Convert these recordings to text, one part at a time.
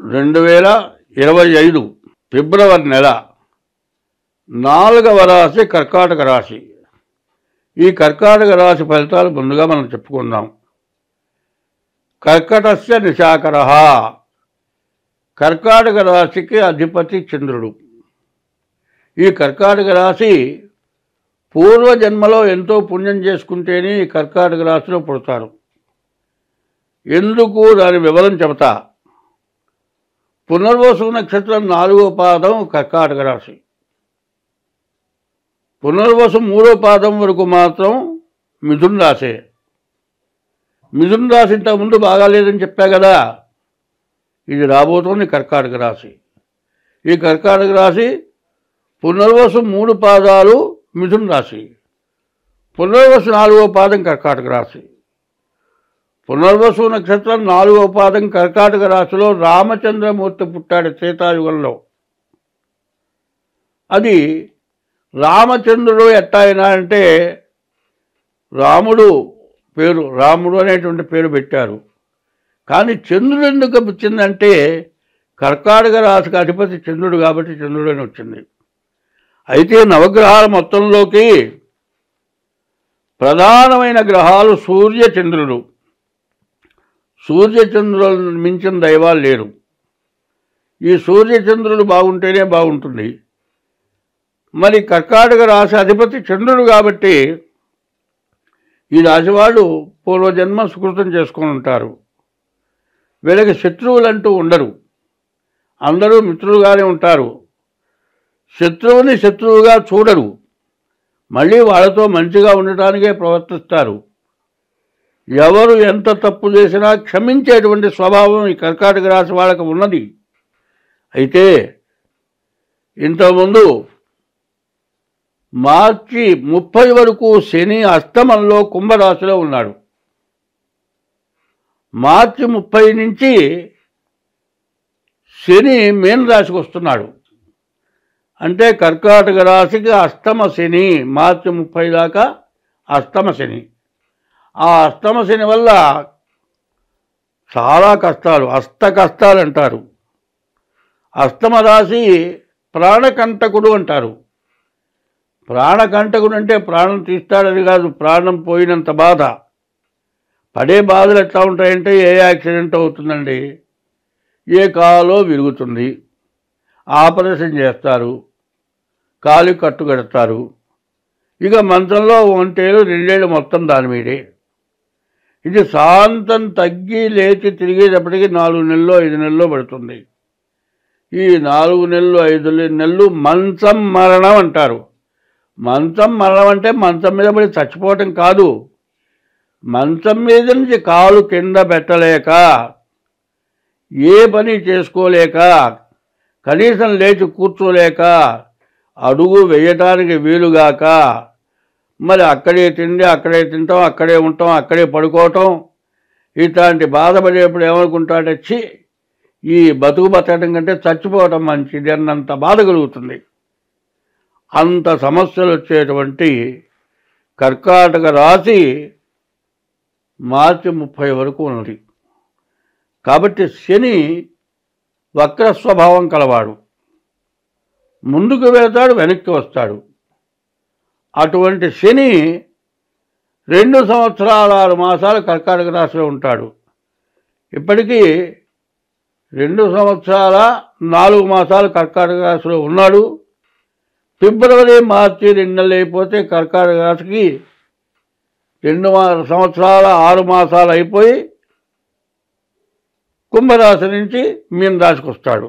2025 ఫిబ్రవరి నెల 4వ రాశి కర్కాటక రాశి. ఈ కర్కాటక రాశి ఫలితాలు ముందుగా మనం చెప్పుకుందాం. కర్కటస్య నిశాకరః. కర్కాటక రాశికి అధిపతి చంద్రుడు. ఈ కర్కాటక రాశి పూర్వజన్మలో ఎంతో పుణ్యం చేసుకుంటేనే ఈ కర్కాటక రాశిలో పుడతారు. ఎందుకు దాని వివరం చెబుతా. పునర్వసు నక్షత్రం 4వ పాదం కర్కాటక రాశి. పునర్వసు 3వ పాదం వరకు మాత్రం మిథున రాశే. మిథున రాశి ఇంతకుముందు బాగాలేదని చెప్పా కదా, ఇది రాబోతోంది కర్కాటక రాశి. ఈ కర్కాటక రాశి పునర్వసు 3 పాదాలు మిథున రాశి, పునర్వసు 4వ పాదం కర్కాటక రాశి. పునర్వసు నక్షత్రం 4వ పాదం కర్కాటక రాశిలో రామచంద్రమూర్తి పుట్టాడు త్రేతాయుగంలో. అది రామచంద్రుడు ఎట్టాయినా అంటే రాముడు అనేటువంటి పేరు పెట్టారు. కానీ చంద్రుడు ఎందుకు వచ్చిందంటే కర్కాటక రాశికి అధిపతి చంద్రుడు కాబట్టి చంద్రుడు అని వచ్చింది. అయితే నవగ్రహాల మొత్తంలోకి ప్రధానమైన గ్రహాలు సూర్యచంద్రుడు. సూర్యచంద్రులను మించిన దైవాలు లేరు. ఈ సూర్యచంద్రుడు బాగుంటేనే బాగుంటుంది. మరి కర్కాటక రాశి అధిపతి చంద్రుడు కాబట్టి ఈ రాశి వాళ్ళు పూర్వజన్మ సుకృతం చేసుకొని ఉంటారు. వీళ్ళకి శత్రువులంటూ ఉండరు, అందరూ మిత్రులుగానే ఉంటారు. శత్రువుని శత్రువుగా చూడరు, మళ్ళీ వాళ్ళతో మంచిగా ఉండటానికే ప్రవర్తిస్తారు. ఎవరు ఎంత తప్పు చేసినా క్షమించేటువంటి స్వభావం ఈ కర్కాటక రాశి వాళ్ళకి ఉన్నది. అయితే ఇంతకుముందు మార్చి 30 వరకు శని అష్టమంలో కుంభరాశిలో ఉన్నాడు. మార్చి 30 నుంచి శని మీన రాశికి వస్తున్నాడు. అంటే కర్కాటక రాశికి అష్టమ శని, మార్చి 30 దాకా అష్టమ శని. ఆ అష్టమ శని వల్ల చాలా కష్టాలు, అష్ట కష్టాలు అంటారు. అష్టమ రాశి ప్రాణకంటకుడు అంటారు. ప్రాణకంటకుడు అంటే ప్రాణం తీస్తాడని కాదు, ప్రాణం పోయినంత బాధ. పడే బాధలు ఎట్లా ఉంటాయంటే ఏ యాక్సిడెంట్ అవుతుందండి, ఏ కాలో విరుగుతుంది, ఆపరేషన్ చేస్తారు, కాలు కట్టుకడతారు, ఇక మంచంలో 1 ఏళ్ళు 2 ఏళ్ళు మొత్తం దాని మీదే. ఇది శాంతం తగ్గి లేచి తిరిగేటప్పటికి 4 నెలలు 5 నెలలు పడుతుంది. ఈ 4 నెలలు 5 నెలలు మంచం మరణం అంటారు. మంచం మరణం అంటే మంచం మీద పడి చచ్చిపోవటం కాదు, మంచం మీద నుంచి కాలు కింద పెట్టలేక, ఏ పని చేసుకోలేక, కనీసం లేచి కూర్చోలేక, అడుగు వేయటానికి వీలుగాక, మరి అక్కడే తిండి అక్కడే తింటాం, అక్కడే ఉంటాం, అక్కడే పడుకోవటం. ఇట్లాంటి బాధపడేప్పుడు ఏమనుకుంటాడే, ఛీ ఈ బతకటం కంటే చచ్చిపోవటం మంచిది అన్నంత బాధ కలుగుతుంది. అంత సమస్యలు వచ్చేటువంటి కర్కాటక రాశి మార్చి 30 వరకు ఉన్నది. కాబట్టి శని వక్ర స్వభావం కలవాడు, ముందుకు వెళ్తాడు వెనక్కి వస్తాడు. అటువంటి శని 2 సంవత్సరాల 6 మాసాలు కర్కాటక రాశిలో ఉంటాడు. ఇప్పటికీ 2 సంవత్సరాల 4 మాసాలు కర్కాటక రాశిలో ఉన్నాడు. ఫిబ్రవరి మార్చి 2 నెలలు అయిపోతే కర్కాటక రాశికి 2 సంవత్సరాల 6 మాసాలు అయిపోయి కుంభరాశి నుంచి మీన రాశికి వస్తాడు.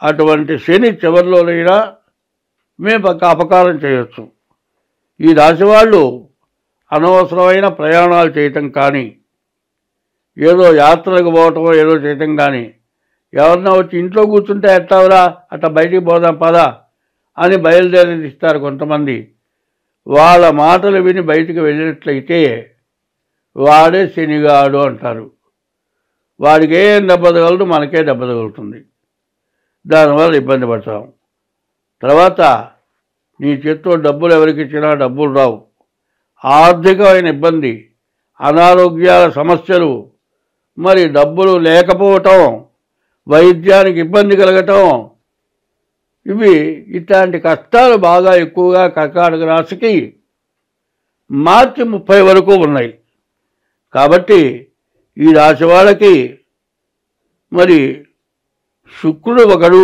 అటువంటి శని చివరిలోనైనా మేము అపకారం చేయొచ్చు. ఈ రాశి వాళ్ళు అనవసరమైన ప్రయాణాలు చేయటం కానీ, ఏదో యాత్రలకు పోవటం ఏదో చేయటం కానీ, ఎవరన్నా వచ్చి ఇంట్లో కూర్చుంటే ఎట్టావరా అట్లా బయటికి పోదాం పదా అని బయలుదేరి ఇస్తారు కొంతమంది. వాళ్ళ మాటలు విని బయటికి వెళ్ళినట్లయితే వాడే శనిగాడు అంటారు. వాడికి ఏం దెబ్బ తగలదు, మనకే దెబ్బ తగులుతుంది. దానివల్ల ఇబ్బంది పడతాం. తర్వాత నీ చేతితో డబ్బులు ఎవరికి ఇచ్చినా డబ్బులు రావు, ఆర్థికమైన ఇబ్బంది, అనారోగ్యాల సమస్యలు, మరి డబ్బులు లేకపోవటం, వైద్యానికి ఇబ్బంది కలగటం, ఇట్లాంటి కష్టాలు బాగా ఎక్కువగా కర్కాటక రాశికి మార్చి 30 వరకు ఉన్నాయి. కాబట్టి ఈ రాశి వాళ్ళకి మరి శుక్రుడు ఒకడు,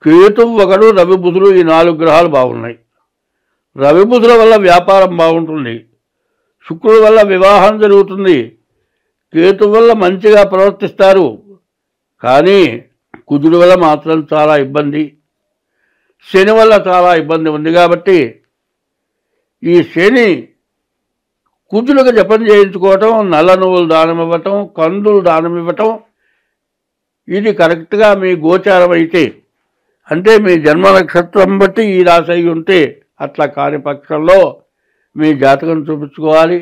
కేతువు ఒకడు, రవి బుధులు, ఈ 4 గ్రహాలు బాగున్నాయి. రవి బుధుల వల్ల వ్యాపారం బాగుంటుంది, శుక్రుడి వల్ల వివాహం జరుగుతుంది, కేతు వల్ల మంచిగా ప్రవర్తిస్తారు. కానీ కుజుడి వల్ల మాత్రం చాలా ఇబ్బంది, శని వల్ల చాలా ఇబ్బంది ఉంది. కాబట్టి ఈ శని కుజులకు జపం చేయించుకోవటం, నల్ల నువ్వులు దానం ఇవ్వటం, కందులు దానం ఇవ్వటం, ఇది కరెక్ట్గా మీ గోచారం అయితే, అంటే మీ జన్మ నక్షత్రం బట్టి ఈ రాశి అయి ఉంటే, అట్లా కాని పక్షంలో మీ జాతకం చూపించుకోవాలి,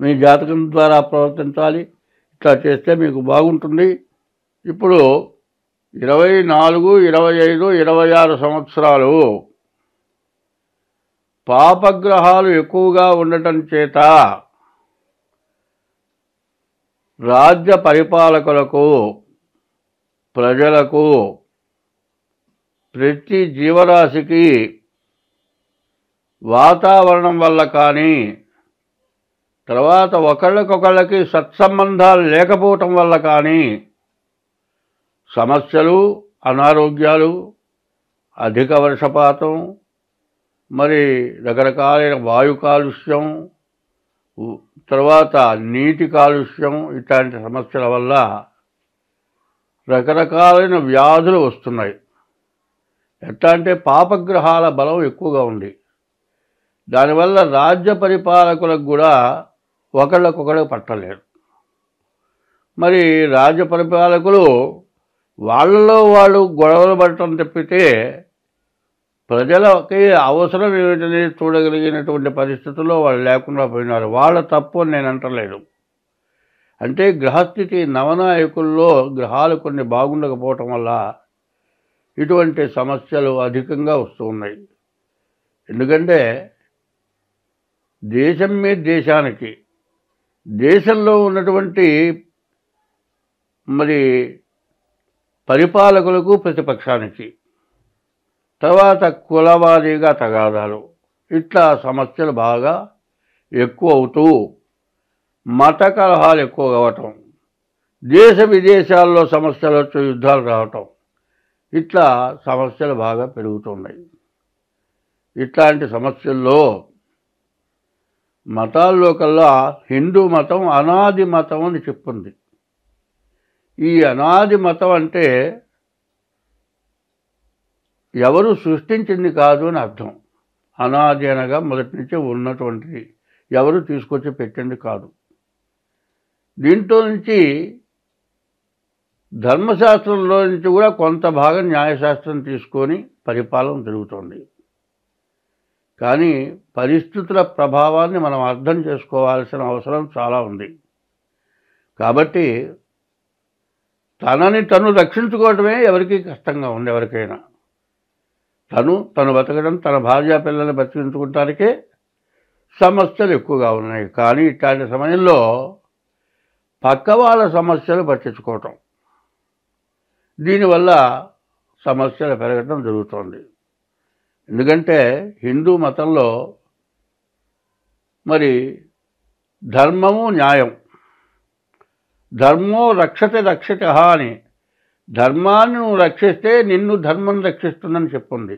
మీ జాతకం ద్వారా ప్రవర్తించాలి. ఇట్లా చేస్తే మీకు బాగుంటుంది. ఇప్పుడు 24, 25, 26 సంవత్సరాలు పాపగ్రహాలు ఎక్కువగా ఉండటం చేత రాజ్య పరిపాలకులకు, ప్రజలకు, ప్రతి జీవరాశికి వాతావరణం వల్ల కానీ, తర్వాత ఒకళ్ళకొకళ్ళకి సత్సంబంధాలు లేకపోవటం వల్ల కానీ సమస్యలు, అనారోగ్యాలు, అధిక వర్షపాతం, మరి రకరకాలైన వాయు కాలుష్యం, తర్వాత నీటి కాలుష్యం, ఇట్లాంటి సమస్యల వల్ల రకరకాలైన వ్యాధులు వస్తున్నాయి. ఎట్లా అంటే పాపగ్రహాల బలం ఎక్కువగా ఉంది. దానివల్ల రాజ్య పరిపాలకులకు కూడా ఒకళ్ళకొకళ్ళు పట్టలేరు. మరి రాజ్య పరిపాలకులు వాళ్ళలో వాళ్ళు గొడవలు పడటం తప్పితే ప్రజలకి అవసరం ఏమిటని చూడగలిగినటువంటి పరిస్థితుల్లో వాళ్ళు లేకుండా పోయినారు. వాళ్ళ తప్పు అని నేను అంటలేదు. అంటే గ్రహస్థితి నవనాయకుల్లో గ్రహాలు కొన్ని బాగుండకపోవటం వల్ల ఇటువంటి సమస్యలు అధికంగా వస్తూ ఉన్నాయి. ఎందుకంటే దేశం మీద దేశానికి, దేశంలో ఉన్నటువంటి మరి పరిపాలకులకు, ప్రతిపక్షానికి, తర్వాత కులవారీగా తగాదాలు, ఇట్లా సమస్యలు బాగా ఎక్కువ అవుతూ మత కలహాలు ఎక్కువ కావటం, దేశ విదేశాల్లో సమస్యలు వచ్చి యుద్ధాలు రావటం, ఇట్లా సమస్యలు బాగా పెరుగుతున్నాయి. ఇట్లాంటి సమస్యల్లో మతాల్లో కల్లా హిందూ మతం అనాది మతం అని చెప్పింది. ఈ అనాది మతం అంటే ఎవరు సృష్టించింది కాదు అని అర్థం. అనాది అనగా మొదటి నుంచే ఉన్నటువంటిది, ఎవరు తీసుకొచ్చి పెట్టింది కాదు. దీంట్లో నుంచి ధర్మశాస్త్రంలో నుంచి కూడా కొంత భాగం న్యాయశాస్త్రం తీసుకొని పరిపాలన జరుగుతుంది. కానీ పరిస్థితుల ప్రభావాన్ని మనం అర్థం చేసుకోవాల్సిన అవసరం చాలా ఉంది. కాబట్టి తనని తను రక్షించుకోవటమే ఎవరికి కష్టంగా ఉంది. ఎవరికైనా తను బతకడం, తన భార్య పిల్లల్ని బతికించుకోవటానికే సమస్యలు ఎక్కువగా ఉన్నాయి. కానీ ఇట్లాంటి సమయంలో పక్క వాళ్ళ సమస్యలు పట్టించుకోవటం, దీనివల్ల సమస్యలు పెరగటం జరుగుతోంది. ఎందుకంటే హిందూ మతంలో మరి ధర్మము, న్యాయం, ధర్మో రక్షతే రక్షిత అని, ధర్మాన్ని నువ్వు రక్షిస్తే నిన్ను ధర్మం రక్షిస్తుందని చెప్పుంది.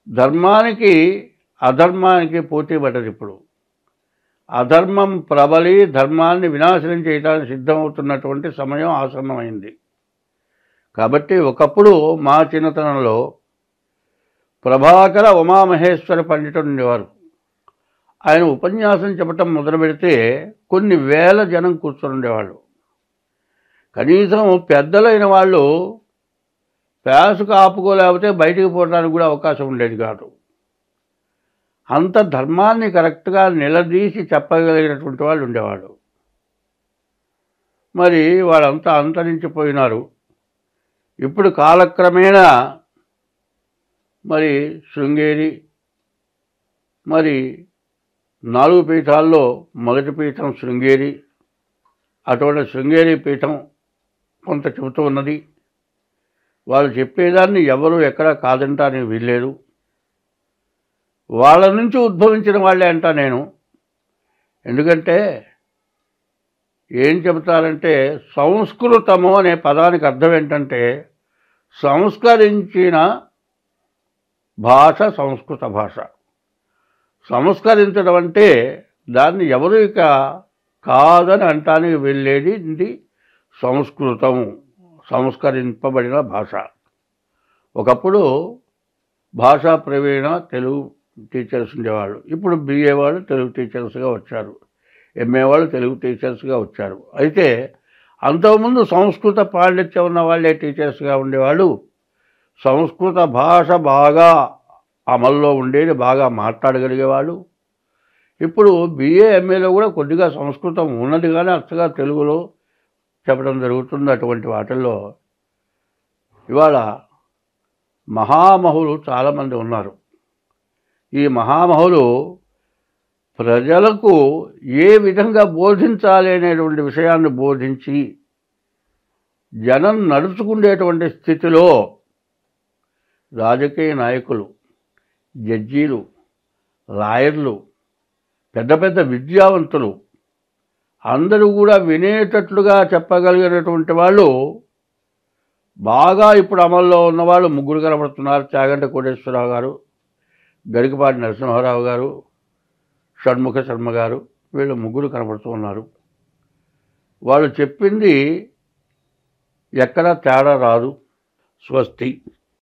ధర్మానికి అధర్మానికి పోటీ పడ్డది. ఇప్పుడు అధర్మం ప్రబలి ధర్మాన్ని వినాశనం చేయడానికి సిద్ధమవుతున్నటువంటి సమయం ఆసన్నమైంది. కాబట్టి ఒకప్పుడు మా చిన్నతనంలో ప్రభాకర ఉమామహేశ్వర పండితుడు ఉండేవారు. ఆయన ఉపన్యాసం చెప్పటం మొదలు పెడితే కొన్ని వేల జనం కూర్చొని ఉండేవాళ్ళు. కనీసం పెద్దలైన వాళ్ళు ప్యాసుకు ఆపుకోలేకపోతే బయటికి పోవడానికి కూడా అవకాశం ఉండేది కాదు. అంత ధర్మాన్ని కరెక్ట్గా నిలదీసి చెప్పగలిగినటువంటి వాళ్ళు ఉండేవాళ్ళు. మరి వాళ్ళంతా అంతరించిపోయినారు. ఇప్పుడు కాలక్రమేణా మరి శృంగేరి, మరి 4 పీఠాల్లో మొదటి పీఠం శృంగేరి, అటువంటి శృంగేరి పీఠం కొంత చెబుతూ ఉన్నది. వాళ్ళు చెప్పేదాన్ని ఎవరు ఎక్కడ కాదంటానికి వీల్లేదు. వాళ్ళ నుంచి ఉద్భవించిన వాళ్ళే అంటా నేను. ఎందుకంటే ఏం చెబుతారంటే సంస్కృతము అనే పదానికి అర్థం ఏంటంటే సంస్కరించిన భాష సంస్కృత భాష. సంస్కరించడం అంటే దాన్ని ఎవరు ఇక కాదని అంటానికి వెళ్ళేది ఇది సంస్కృతము, సంస్కరింపబడిన భాష. ఒకప్పుడు భాషా ప్రవీణ తెలుగు టీచర్స్ ఉండేవాళ్ళు. ఇప్పుడు బిఏ వాళ్ళు తెలుగు టీచర్స్గా వచ్చారు, ఎంఏ వాళ్ళు తెలుగు టీచర్స్గా వచ్చారు. అయితే అంతకుముందు సంస్కృత పాండిత్యం ఉన్న వాళ్ళే టీచర్స్గా ఉండేవాళ్ళు. సంస్కృత భాష బాగా అమల్లో ఉండేది, బాగా మాట్లాడగలిగేవాళ్ళు. ఇప్పుడు బిఏ ఎంఏలో కూడా కొద్దిగా సంస్కృతం ఉన్నది, కానీ అచ్చగా తెలుగులో చెప్పడం జరుగుతుంది. అటువంటి వాటిల్లో ఇవాళ మహామహులు చాలామంది ఉన్నారు. ఈ మహామహులు ప్రజలకు ఏ విధంగా బోధించాలి అనేటువంటి విషయాన్ని బోధించి జనం నడుచుకునేటువంటి స్థితిలో రాజకీయ నాయకులు, జడ్జీలు, లాయర్లు, పెద్ద పెద్ద విద్యావంతులు అందరూ కూడా వినేటట్లుగా చెప్పగలిగినటువంటి వాళ్ళు బాగా ఇప్పుడు అమల్లో ఉన్నవాళ్ళు ముగ్గురు కనబడుతున్నారు. చాగంటి కోటేశ్వరరావు గారు, గరికపాటి నరసింహారావు గారు, షణ్ముఖ శర్మ గారు. వీళ్ళు ముగ్గురు కనబడుతూ ఉన్నారు. వాళ్ళు చెప్పింది ఎక్కడా తేడా రాదు. స్వస్తి.